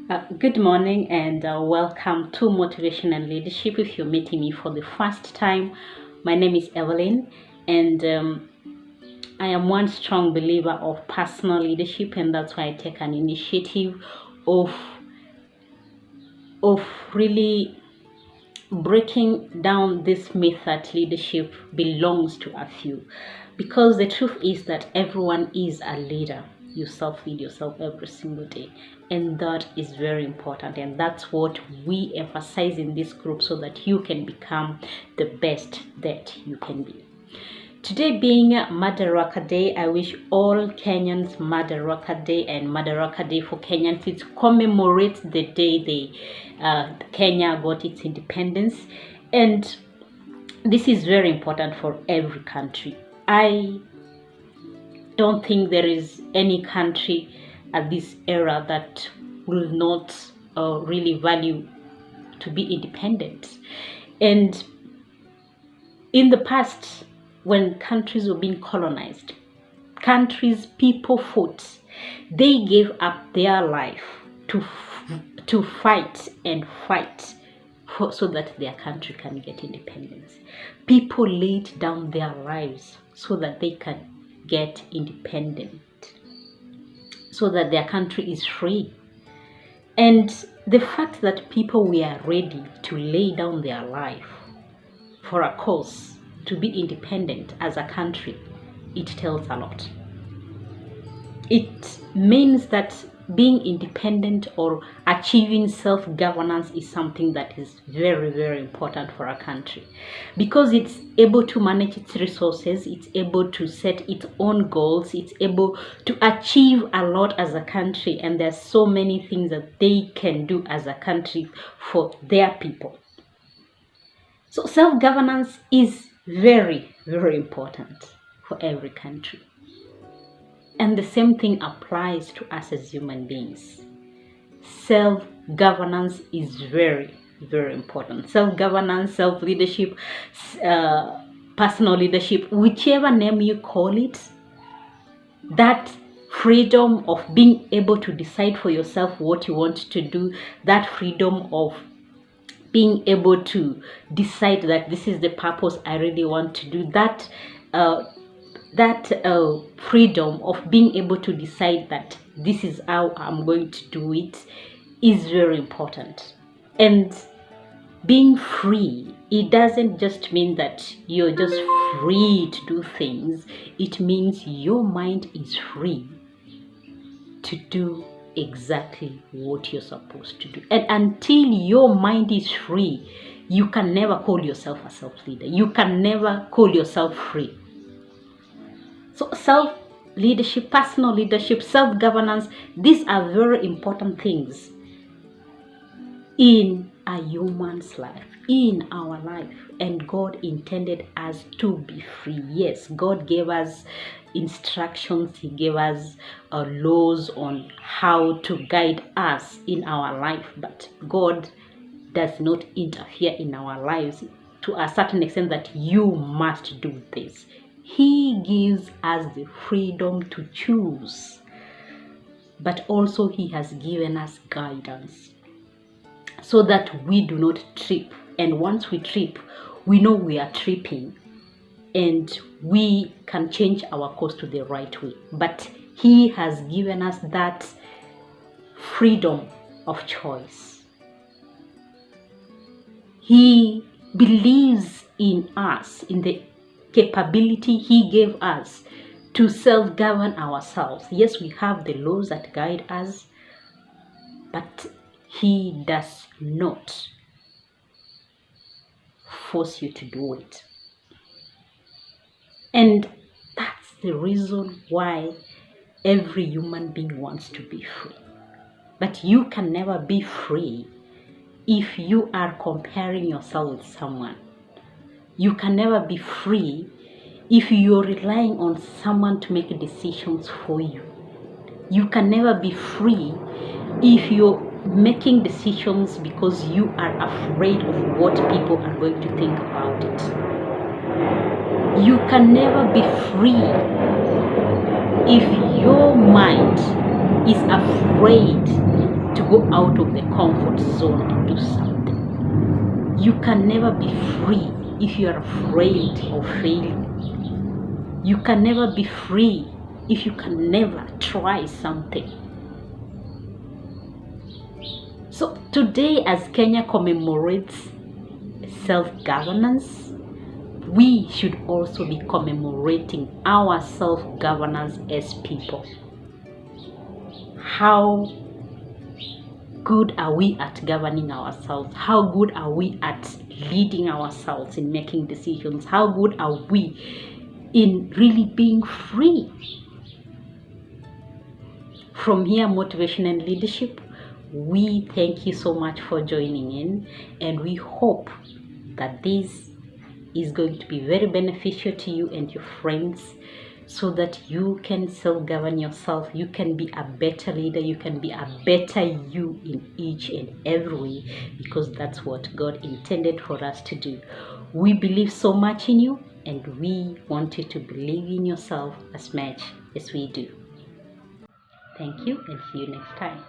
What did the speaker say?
Good morning and welcome to Motivation and Leadership. If you're meeting me for the first time, my name is Evelyn, and I am one strong believer of personal leadership, and that's why I take an initiative of really breaking down this myth that leadership belongs to a few, because the truth is that everyone is a leader. You self-lead yourself every single day, and that is very important, and that's what we emphasize in this group so that you can become the best that you can be. Today being Madaraka Day, I wish all Kenyans Madaraka Day, and Madaraka Day for Kenyans, it commemorates the day Kenya got its independence, and this is very important for every country. I don't think there is any country at this era that will not really value to be independent. And in the past, when countries were being colonized, people fought. They gave up their life to fight and fight so that their country can get independence. People laid down their lives so that they can get independent, so that their country is free. And the fact that people were ready to lay down their life for a cause to be independent as a country, it tells a lot. It means that being independent or achieving self-governance is something that is very, very important for a country, because it's able to manage its resources, it's able to set its own goals, it's able to achieve a lot as a country, and there's so many things that they can do as a country for their people. So self-governance is very, very important for every country. And the same thing applies to us as human beings. Self-governance is very, very important. Self-governance, self-leadership, personal leadership, whichever name you call it, that freedom of being able to decide for yourself what you want to do, that freedom of being able to decide that this is the purpose I really want to do, that freedom of being able to decide that this is how I'm going to do it is very important. And being free, it doesn't just mean that you're just free to do things. It means your mind is free to do exactly what you're supposed to do. And until your mind is free, you can never call yourself a self-leader. You can never call yourself free. So self-leadership, personal leadership, self-governance, these are very important things in a human's life, in our life. And God intended us to be free. Yes, God gave us instructions. He gave us laws on how to guide us in our life. But God does not interfere in our lives to a certain extent that you must do this. He gives us the freedom to choose, but also He has given us guidance so that we do not trip. And once we trip, we know we are tripping and we can change our course to the right way. But He has given us that freedom of choice. He believes in us, in the capability He gave us to self-govern ourselves. Yes, we have the laws that guide us, but He does not force you to do it. And that's the reason why every human being wants to be free. But you can never be free if you are comparing yourself with someone. You can never be free if you're relying on someone to make decisions for you. You can never be free if you're making decisions because you are afraid of what people are going to think about it. You can never be free if your mind is afraid to go out of the comfort zone and do something. You can never be free if you are afraid of failing. You can never be free if you can never try something. So today, as Kenya commemorates self-governance, we should also be commemorating our self-governance as people. How good are we at governing ourselves? How good are we at leading ourselves in making decisions? How good are we in really being free? From here, Motivation and Leadership, we thank you so much for joining in, and we hope that this is going to be very beneficial to you and your friends, so that you can self-govern yourself. You can be a better leader. You can be a better you in each and every way, because that's what God intended for us to do. We believe so much in you, and we want you to believe in yourself as much as we do. Thank you, and see you next time.